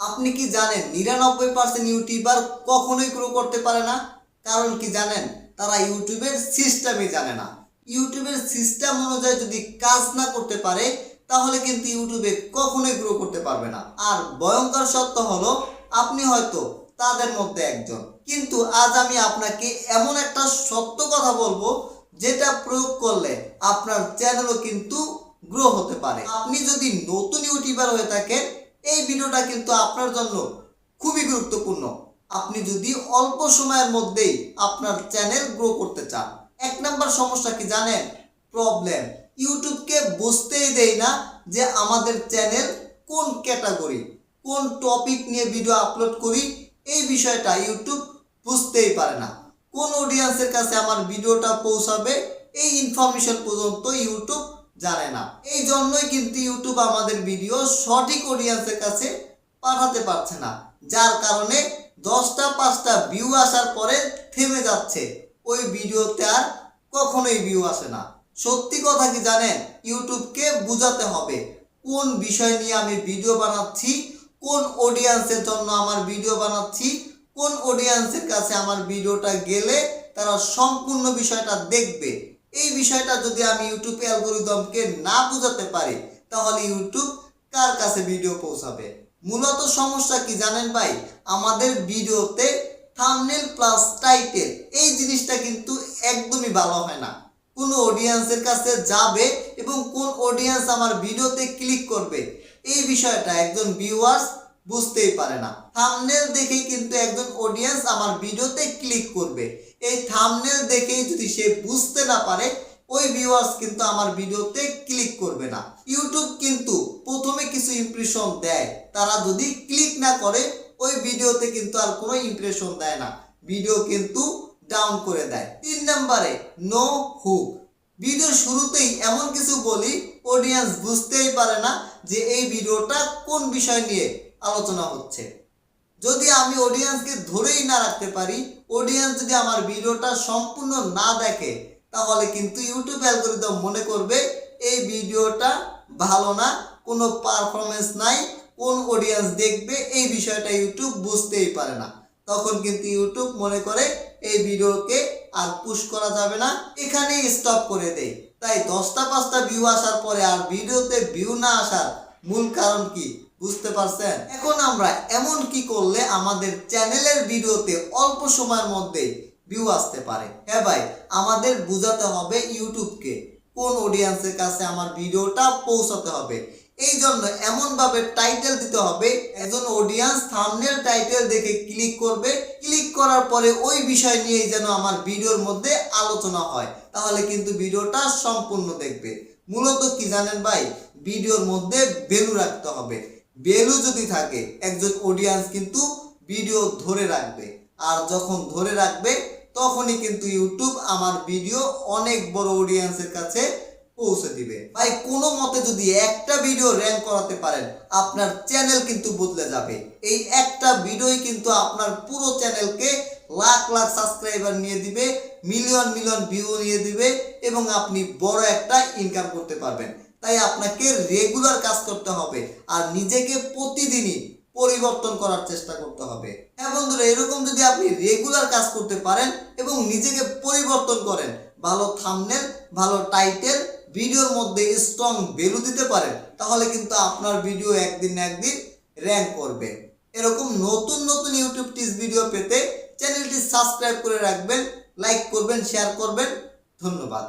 আপনি কি জানেন 99% ইউটিউবার কখনোই গ্রো করতে পারে না? কারণ কি জানেন? তারা ইউটিউবের সিস্টেমই জানে না। ইউটিউবের সিস্টেম অনুযায়ী যদি কাজ না করতে পারে তাহলে কিন্তু ইউটিউবে কখনোই গ্রো করতে পারবে না। আর ভয়ঙ্কর সত্য হলো আপনি হয়তো তাদের মধ্যে একজন। কিন্তু আজ আমি আপনাকে এমন একটা সত্য কথা বলবো যেটা প্রয়োগ করলে আপনার চ্যানেলও কিন্তু গ্রো হতে পারে। আপনি যদি নতুন ইউটিউবার হয়ে থাকেন এই ভিডিওটা কিন্তু আপনার জন্য খুবই গুরুত্বপূর্ণ। আপনি যদি অল্প সময়ের মধ্যেই আপনার চ্যানেল গ্রো করতে চান। এক নাম্বার সমস্যা কি জানেন? প্রবলেম। ইউটিউবকে বুঝতেই দেয় না যে আমাদের চ্যানেল কোন ক্যাটাগরি, কোন টপিক নিয়ে ভিডিও আপলোড করি, এই বিষয়টা ইউটিউব বুঝতেই পারে না। কোন অডিয়েন্সের কাছে আমার ভিডিওটা পৌঁছাবে এই ইনফরমেশন পর্যন্ত ইউটিউব জানে না। এই জন্যই কিন্তু ইউটিউব আমাদের ভিডিও সঠিক অডিয়েন্সের কাছে পাঠাতে পারছে না, যার কারণে 10টা 5টা ভিউ আসার পরে থেমে যাচ্ছে। ওই ভিডিওতে আর কখনোই ভিউ আসে না। সত্যি কথা কি জানেন? ইউটিউবকে বোঝাতে হবে কোন বিষয় নিয়ে আমি ভিডিও বানাচ্ছি, কোন অডিয়েন্সের জন্য আমার ভিডিও বানাচ্ছি, কোন অডিয়েন্সের কাছে আমার ভিডিওটা গেলে তারা সম্পূর্ণ বিষয়টা দেখবে। এই বিষয়টা যদি আমি ইউটিউব অ্যালগরিদমকে না বোঝাতে পারি তাহলে ইউটিউব কার কাছে ভিডিও পৌঁছাবে? মূলত সমস্যা কি জানেন ভাই? আমাদের ভিডিওতে থাম্বনেল প্লাস টাইটেল এই জিনিসটা কিন্তু একদমই ভালো হয় না। কোন অডিয়েন্সের কাছে যাবে এবং কোন অডিয়েন্স আমার ভিডিওতে ক্লিক করবে এই বিষয়টা একজন ভিউয়ার্স বুঝতেই পারে না। থাম্বনেল দেখেই কিন্তু একজন অডিয়েন্স আমার ভিডিওতে ক্লিক করবে। এই থাম্বনেল দেখেই যদি সে বুঝতে না পারে ওই ভিউয়ার্স কিন্তু আমার ভিডিওতে ক্লিক করবে না। ইউটিউব কিন্তু প্রথমে কিছু ইমপ্রেশন দেয়, তারা যদি ক্লিক না করে ওই ভিডিওতে কিন্তু আর কোনো ইমপ্রেশন দেয় না, ভিডিও কিন্তু ডাউন করে দেয়। 3 নম্বরে নো হুক। ভিডিওর শুরুতেই এমন কিছু বলি অডিয়েন্স বুঝতেই পারে না যে এই ভিডিওটা কোন বিষয় নিয়ে আলোচনা হচ্ছে। যদি আমি অডিয়েন্সকে ধরেই না রাখতে পারি, অডিয়েন্স যদি আমার ভিডিওটা সম্পূর্ণ না দেখে তাহলে কিন্তু ইউটিউব অ্যালগরিদম মনে করবে এই ভিডিওটা ভালো না, কোনো পারফরমেন্স নাই, কোন অডিয়েন্স দেখবে এই বিষয়টা ইউটিউব বুঝতেই পারে না। তখন কিন্তু ইউটিউব মনে করে এই ভিডিওকে আর পুশ করা যাবে না, এখানেই স্টপ করে দেয়। তাই 10টা 5টা ভিউ আসার পরে আর ভিডিওতে ভিউ না আসার মূল কারণ কি বুঝতে পারছেন? এখন আমরা এমন কি করলে আমাদের চ্যানেলের ভিডিওতে অল্প সময়ের মধ্যে ভিউ আসতে পারে? হ্যাঁ ভাই, আমাদের বোঝাতে হবে ইউটিউবকে কোন অডিয়েন্সের কাছে আমার ভিডিওটা পৌঁছাতে হবে। এই জন্য এমনভাবে টাইটেল দিতে হবে একজন অডিয়েন্স থাম্বনেল টাইটেল দেখে ক্লিক করবে, ক্লিক করার পরে ওই বিষয় নিয়েই যেন আমার ভিডিওর মধ্যে আলোচনা হয়, তাহলে কিন্তু ভিডিওটা সম্পূর্ণ দেখবে। মূলত কি জানেন ভাই? ভিডিওর মধ্যে ভ্যালু রাখতে হবে। ভ্যালু যদি থাকে একজন অডিয়েন্স কিন্তু ভিডিও ধরে রাখবে, আর যখন ধরে রাখবে তখনই কিন্তু ইউটিউব আমার ভিডিও অনেক বড় অডিয়েন্সের কাছে পৌঁছে দিবে। ভাই কোনো মতে যদি একটা ভিডিও র্যাঙ্ক করাতে পারেন আপনার চ্যানেল কিন্তু বদলে যাবে। এই একটা ভিডিওই কিন্তু আপনার পুরো চ্যানেলকে লাখ লাখ সাবস্ক্রাইবার নিয়ে দিবে, মিলিয়ন মিলিয়ন ভিউ নিয়ে দিবে এবং আপনি বড় একটা ইনকাম করতে পারবেন। তাই আপনাকে রেগুলার কাজ করতে হবে আর নিজেকে প্রতিদিনই পরিবর্তন করার চেষ্টা করতে হবে। হ্যাঁ বন্ধুরা, এরকম যদি আপনি রেগুলার কাজ করতে পারেন এবং নিজেকে পরিবর্তন করেন, ভালো থাম্বনেল, ভালো টাইটেল, ভিডিওর মধ্যে স্ট্রং ভ্যালু দিতে পারেন, তাহলে কিন্তু আপনার ভিডিও একদিন না একদিন র্যাঙ্ক করবে। এরকম নতুন নতুন ইউটিউব টিপস ভিডিও পেতে চ্যানেলটি সাবস্ক্রাইব করে রাখবেন, লাইক করবেন, শেয়ার করবেন। ধন্যবাদ।